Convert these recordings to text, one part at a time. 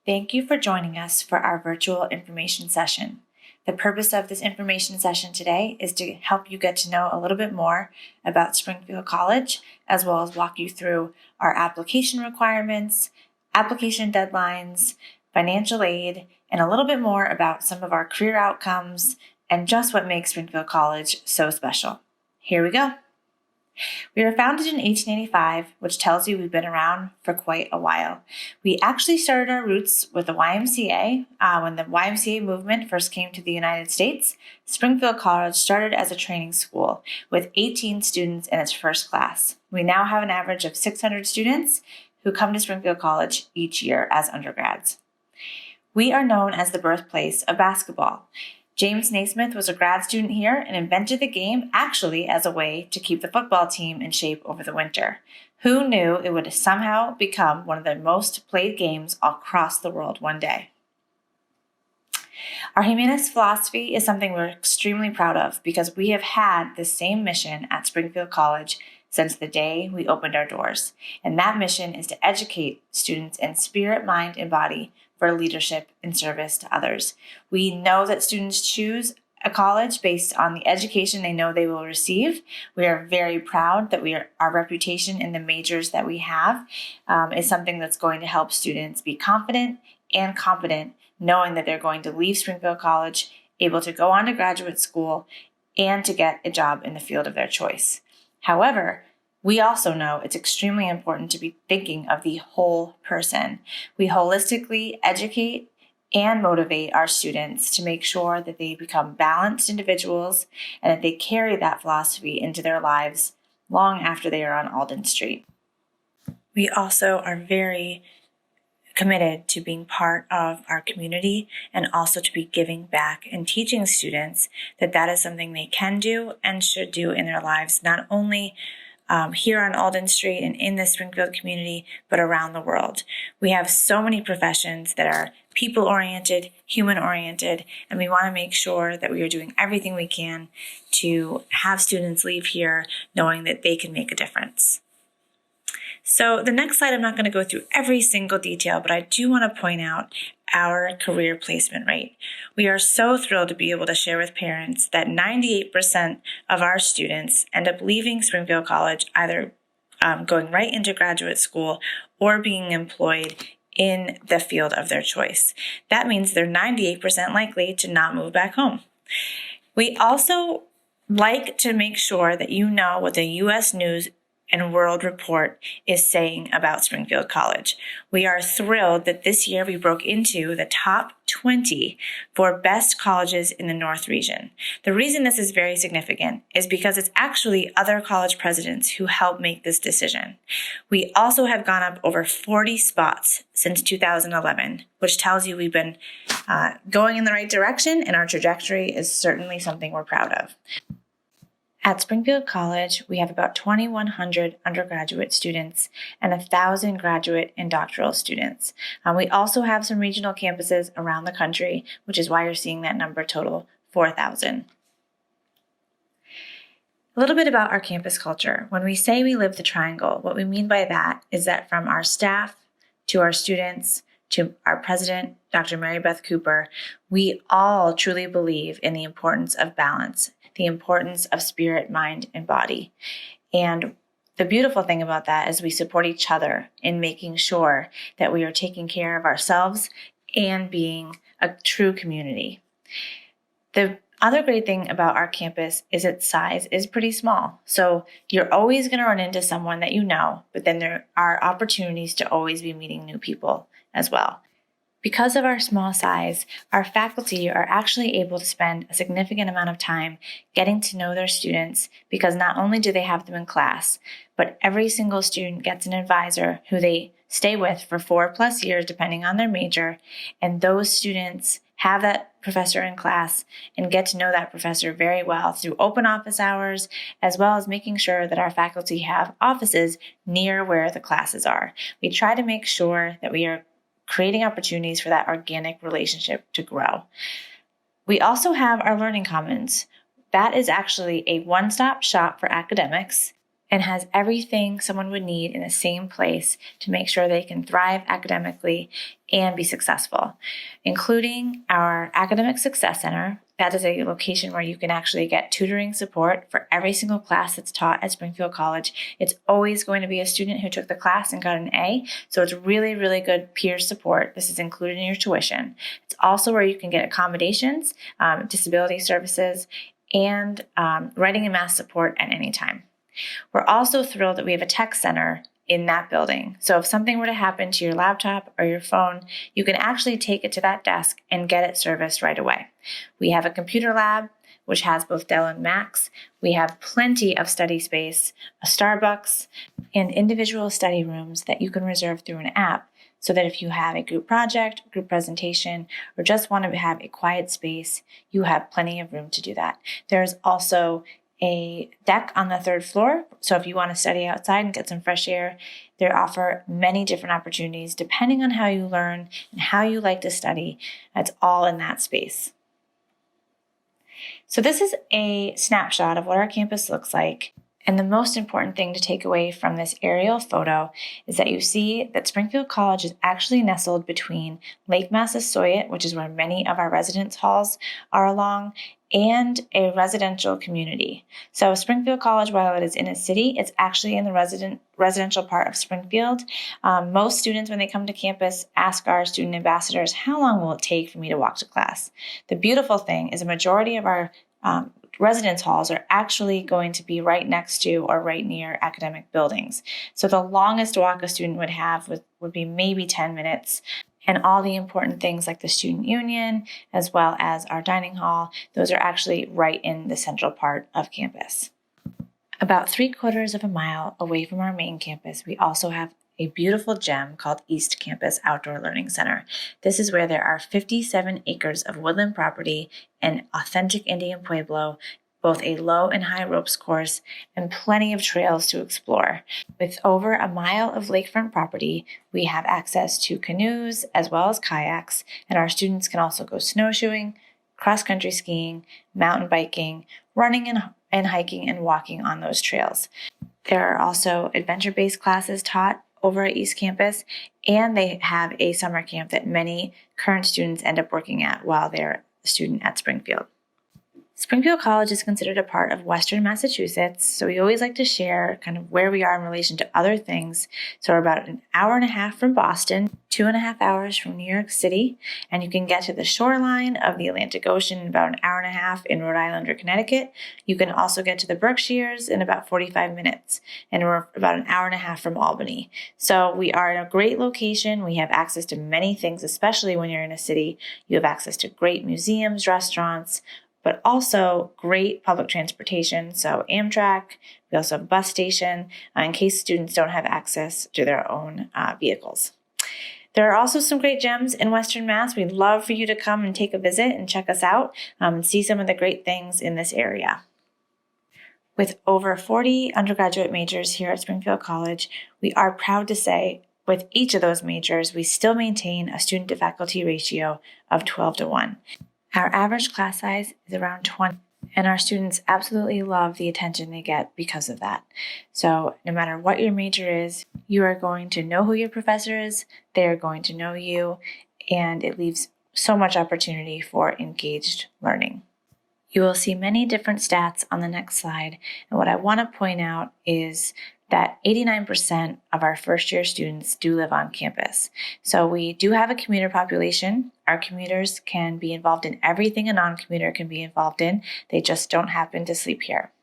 Thank you for joining us for our virtual information session. The purpose of this information session today is to help you get to know a little bit more about Springfield College, as well as walk you through our application requirements, application deadlines, financial aid, and a little bit more about some of our career outcomes and just what makes Springfield College so special. Here we go. We were founded in 1885, which tells you we've been around for quite a while. We actually started our roots with the YMCA. When the YMCA movement first came to the United States, Springfield College started as a training school with 18 students in its first class. We now have an average of 600 students who come to Springfield College each year as undergrads. We are known as the birthplace of basketball. James Naismith was a grad student here and invented the game actually as a way to keep the football team in shape over the winter. Who knew it would somehow become one of the most played games across the world one day? Our Humanics philosophy is something we're extremely proud of because we have had the same mission at Springfield College since the day we opened our doors. And that mission is to educate students in spirit, mind, and body for leadership and service to others. We know that students choose a college based on the education they know they will receive. We are very proud that our reputation in the majors that we have is something that's going to help students be confident and competent, knowing that they're going to leave Springfield College able to go on to graduate school and to get a job in the field of their choice. However, we also know it's extremely important to be thinking of the whole person. We holistically educate and motivate our students to make sure that they become balanced individuals and that they carry that philosophy into their lives long after they are on Alden Street. We also are very committed to being part of our community and also to be giving back and teaching students that that is something they can do and should do in their lives, not only here on Alden Street and in the Springfield community, but around the world. We have so many professions that are people-oriented, human-oriented, and we want to make sure that we are doing everything we can to have students leave here knowing that they can make a difference. So the next slide, I'm not going to go through every single detail, but I do want to point out our career placement rate. We are so thrilled to be able to share with parents that 98% of our students end up leaving Springfield College, either going right into graduate school or being employed in the field of their choice. That means they're 98% likely to not move back home. We also like to make sure that you know what the U.S. News and World Report is saying about Springfield College. We are thrilled that this year we broke into the top 20 for best colleges in the North region. The reason this is very significant is because it's actually other college presidents who helped make this decision. We also have gone up over 40 spots since 2011, which tells you we've been going in the right direction, and our trajectory is certainly something we're proud of. At Springfield College, we have about 2,100 undergraduate students and 1,000 graduate and doctoral students. We also have some regional campuses around the country, which is why you're seeing that number total 4,000. A little bit about our campus culture. When we say we live the triangle, what we mean by that is that from our staff to our students to our president, Dr. Mary Beth Cooper, we all truly believe in the importance of balance, the importance of spirit, mind, and body. And the beautiful thing about that is we support each other in making sure that we are taking care of ourselves and being a true community. The other great thing about our campus is its size is pretty small. So you're always going to run into someone that you know, but then there are opportunities to always be meeting new people as well. Because of our small size, our faculty are actually able to spend a significant amount of time getting to know their students because not only do they have them in class, but every single student gets an advisor who they stay with for 4+ years, depending on their major, and those students have that professor in class and get to know that professor very well through open office hours, as well as making sure that our faculty have offices near where the classes are. We try to make sure that we are creating opportunities for that organic relationship to grow. We also have our Learning Commons. That is actually a one-stop shop for academics. and has everything someone would need in the same place to make sure they can thrive academically and be successful, including our Academic Success Center. That is a location where you can actually get tutoring support for every single class that's taught at Springfield College. It's always going to be a student who took the class and got an A, so it's really, really good peer support. This is included in your tuition. It's also where you can get accommodations, disability services, and writing and math support at any time. We're also thrilled that we have a tech center in that building. So if something were to happen to your laptop or your phone, you can actually take it to that desk and get it serviced right away. We have a computer lab, which has both Dell and Macs. We have plenty of study space, a Starbucks, and individual study rooms that you can reserve through an app, so that if you have a group project, group presentation, or just want to have a quiet space, you have plenty of room to do that. There's also a deck on the 3rd floor. So if you want to study outside and get some fresh air, they offer many different opportunities depending on how you learn and how you like to study. It's all in that space. So this is a snapshot of what our campus looks like. And the most important thing to take away from this aerial photo is that you see that Springfield College is actually nestled between Lake Massasoit, which is where many of our residence halls are along, and a residential community. So Springfield College, while it is in a city, it's actually in the residential part of Springfield. Most students, when they come to campus, ask our student ambassadors, how long will it take for me to walk to class? The beautiful thing is a majority of our residence halls are actually going to be right next to or right near academic buildings. So the longest walk a student would have would be maybe 10 minutes. And all the important things like the student union, as well as our dining hall, those are actually right in the central part of campus. About 3/4 of a mile away from our main campus, we also have a beautiful gem called East Campus Outdoor Learning Center. This is where there are 57 acres of woodland property, an authentic Indian pueblo, both a low and high ropes course, and plenty of trails to explore. With over a mile of lakefront property, we have access to canoes as well as kayaks, and our students can also go snowshoeing, cross-country skiing, mountain biking, running and hiking and walking on those trails. There are also adventure-based classes taught over at East Campus, and they have a summer camp that many current students end up working at while they're a student at Springfield. Springfield College is considered a part of Western Massachusetts, so we always like to share kind of where we are in relation to other things. So we're about an hour and a half from Boston, 2.5 hours from New York City, and you can get to the shoreline of the Atlantic Ocean in about an hour and a half in Rhode Island or Connecticut. You can also get to the Berkshires in about 45 minutes, and we're about an hour and a half from Albany. So we are in a great location. We have access to many things, especially when you're in a city. You have access to great museums, restaurants, but also great public transportation. So Amtrak, we also have a bus station in case students don't have access to their own vehicles. There are also some great gems in Western Mass. We'd love for you to come and take a visit and check us out and see some of the great things in this area. With over 40 undergraduate majors here at Springfield College, we are proud to say with each of those majors, we still maintain a student to faculty ratio of 12-1. Our average class size is around 20, and our students absolutely love the attention they get because of that. So no matter what your major is, you are going to know who your professor is, they are going to know you, and it leaves so much opportunity for engaged learning. You will see many different stats on the next slide, and what I want to point out is that 89% of our first-year students do live on campus. So we do have a commuter population. Our commuters can be involved in everything a non-commuter can be involved in. They just don't happen to sleep here.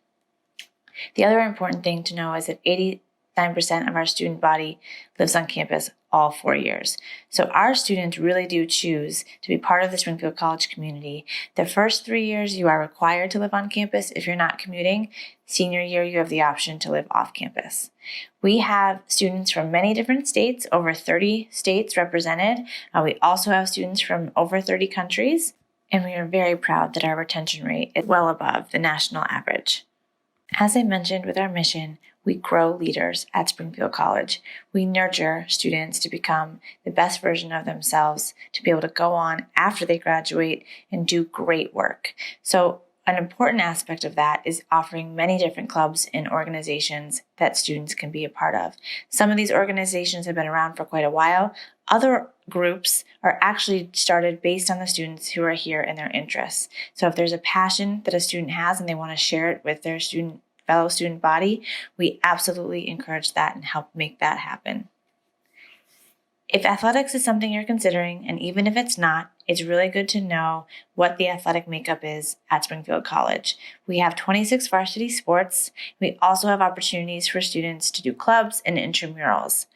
The other important thing to know is that 89% of our student body lives on campus all 4 years. So our students really do choose to be part of the Springfield College community. The first 3 years, you are required to live on campus if you're not commuting. Senior year, you have the option to live off campus. We have students from many different states, over 30 states represented. We also have students from over 30 countries, and we are very proud that our retention rate is well above the national average. As I mentioned with our mission, we grow leaders at Springfield College. We nurture students to become the best version of themselves, to be able to go on after they graduate and do great work. So An important aspect of that is offering many different clubs and organizations that students can be a part of. Some of these organizations have been around for quite a while. Other groups are actually started based on the students who are here and their interests. So if there's a passion that a student has and they want to share it with their fellow student body, we absolutely encourage that and help make that happen. If athletics is something you're considering, and even if it's not, it's really good to know what the athletic makeup is at Springfield College. We have 26 varsity sports. We also have opportunities for students to do clubs and intramurals.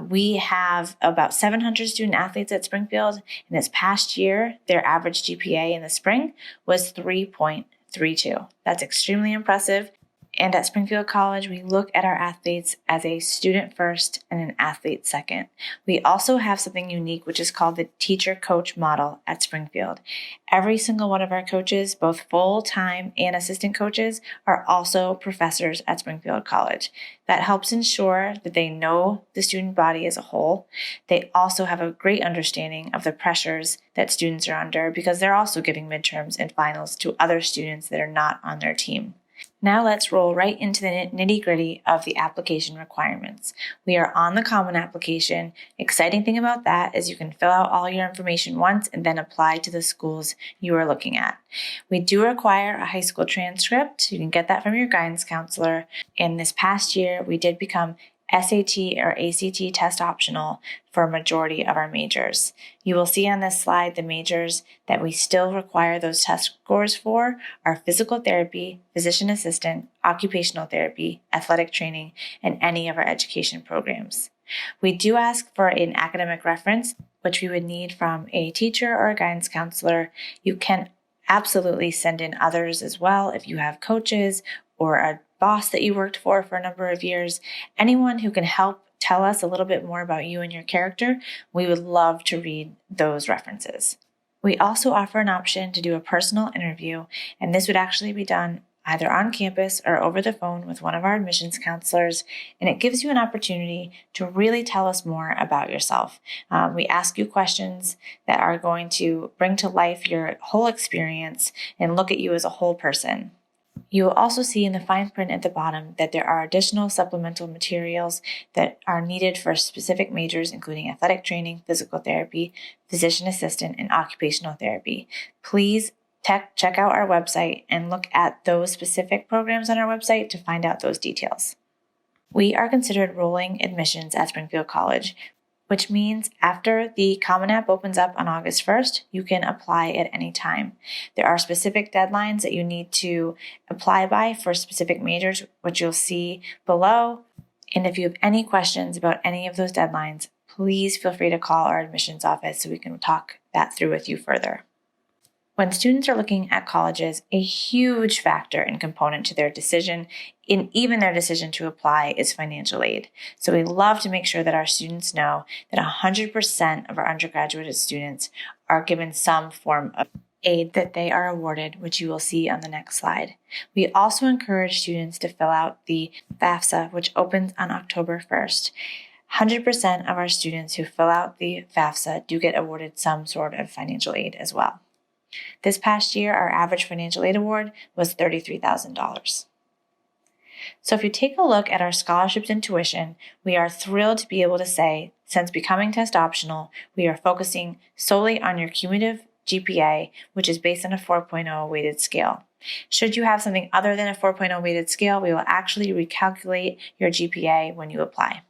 We have about 700 student athletes at Springfield. And this past year, their average GPA in the spring was 3.32. That's extremely impressive. And at Springfield College, we look at our athletes as a student first and an athlete second. We also have something unique, which is called the teacher-coach model at Springfield. Every single one of our coaches, both full-time and assistant coaches, are also professors at Springfield College. That helps ensure that they know the student body as a whole. They also have a great understanding of the pressures that students are under because they're also giving midterms and finals to other students that are not on their team. Now let's roll right into the nitty-gritty of the application requirements. We are on the Common Application. Exciting thing about that is you can fill out all your information once and then apply to the schools you are looking at. We do require a high school transcript. You can get that from your guidance counselor. And this past year, we did become SAT or ACT test optional for a majority of our majors. You will see on this slide the majors that we still require those test scores for are physical therapy, physician assistant, occupational therapy, athletic training, and any of our education programs. We do ask for an academic reference, which we would need from a teacher or a guidance counselor. You can absolutely send in others as well if you have coaches or a boss that you worked for a number of years. Anyone who can help tell us a little bit more about you and your character, we would love to read those references. We also offer an option to do a personal interview, and this would actually be done either on campus or over the phone with one of our admissions counselors, and it gives you an opportunity to really tell us more about yourself. We ask you questions that are going to bring to life your whole experience and look at you as a whole person. You will also see in the fine print at the bottom that there are additional supplemental materials that are needed for specific majors, including athletic training, physical therapy, physician assistant, and occupational therapy. Please check out our website and look at those specific programs on our website to find out those details. We are considered rolling admissions at Springfield College, which means after the Common App opens up on August 1st, you can apply at any time. There are specific deadlines that you need to apply by for specific majors, which you'll see below. And if you have any questions about any of those deadlines, please feel free to call our admissions office so we can talk that through with you further. When students are looking at colleges, a huge factor and component to their decision, in even their decision to apply, is financial aid. So we love to make sure that our students know that 100% of our undergraduate students are given some form of aid that they are awarded, which you will see on the next slide. We also encourage students to fill out the FAFSA, which opens on October 1st. 100% of our students who fill out the FAFSA do get awarded some sort of financial aid as well. This past year, our average financial aid award was $33,000. So if you take a look at our scholarships and tuition, we are thrilled to be able to say, since becoming test optional, we are focusing solely on your cumulative GPA, which is based on a 4.0 weighted scale. Should you have something other than a 4.0 weighted scale, we will actually recalculate your GPA when you apply.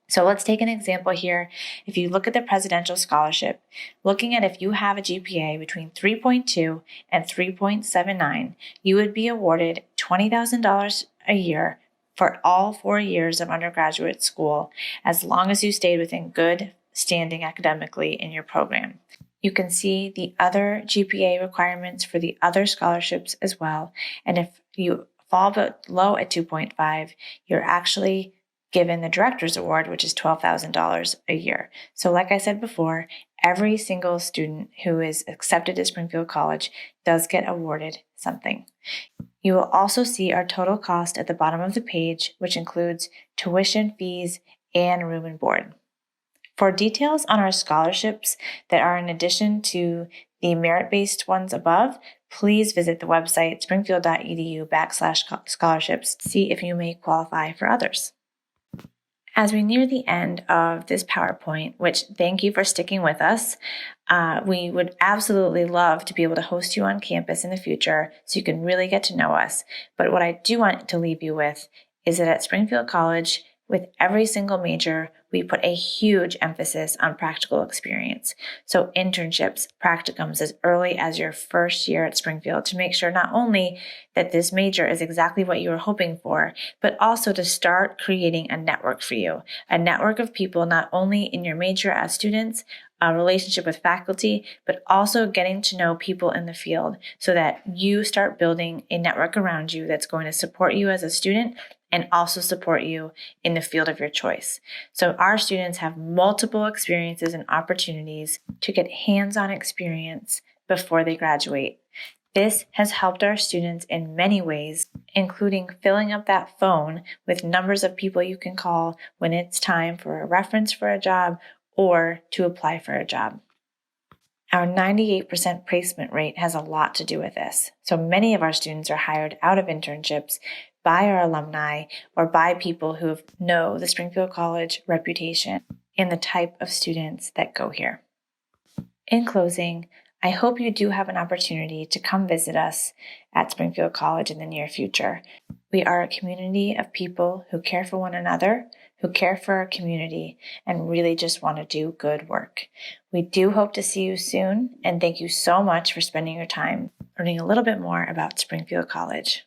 So let's take an example here. If you look at the presidential scholarship, looking at if you have a GPA between 3.2 and 3.79, you would be awarded $20,000 a year for all 4 years of undergraduate school, as long as you stayed within good standing academically in your program. You can see the other GPA requirements for the other scholarships as well. And if you fall below at 2.5, you're actually given the Director's Award, which is $12,000 a year. So like I said before, every single student who is accepted at Springfield College does get awarded something. You will also see our total cost at the bottom of the page, which includes tuition, fees, and room and board. For details on our scholarships that are in addition to the merit-based ones above, please visit the website springfield.edu/scholarships to see if you may qualify for others. As we near the end of this PowerPoint, which thank you for sticking with us, we would absolutely love to be able to host you on campus in the future so you can really get to know us. But what I do want to leave you with is that at Springfield College, with every single major, we put a huge emphasis on practical experience. So internships, practicums as early as your first year at Springfield to make sure not only that this major is exactly what you were hoping for, but also to start creating a network for you, a network of people not only in your major as students, a relationship with faculty, but also getting to know people in the field so that you start building a network around you that's going to support you as a student and also support you in the field of your choice. So our students have multiple experiences and opportunities to get hands-on experience before they graduate. This has helped our students in many ways, including filling up that phone with numbers of people you can call when it's time for a reference for a job or to apply for a job. Our 98% placement rate has a lot to do with this. So many of our students are hired out of internships by our alumni or by people who know the Springfield College reputation and the type of students that go here. In closing, I hope you do have an opportunity to come visit us at Springfield College in the near future. We are a community of people who care for one another, who care for our community, and really just want to do good work. We do hope to see you soon, and thank you so much for spending your time learning a little bit more about Springfield College.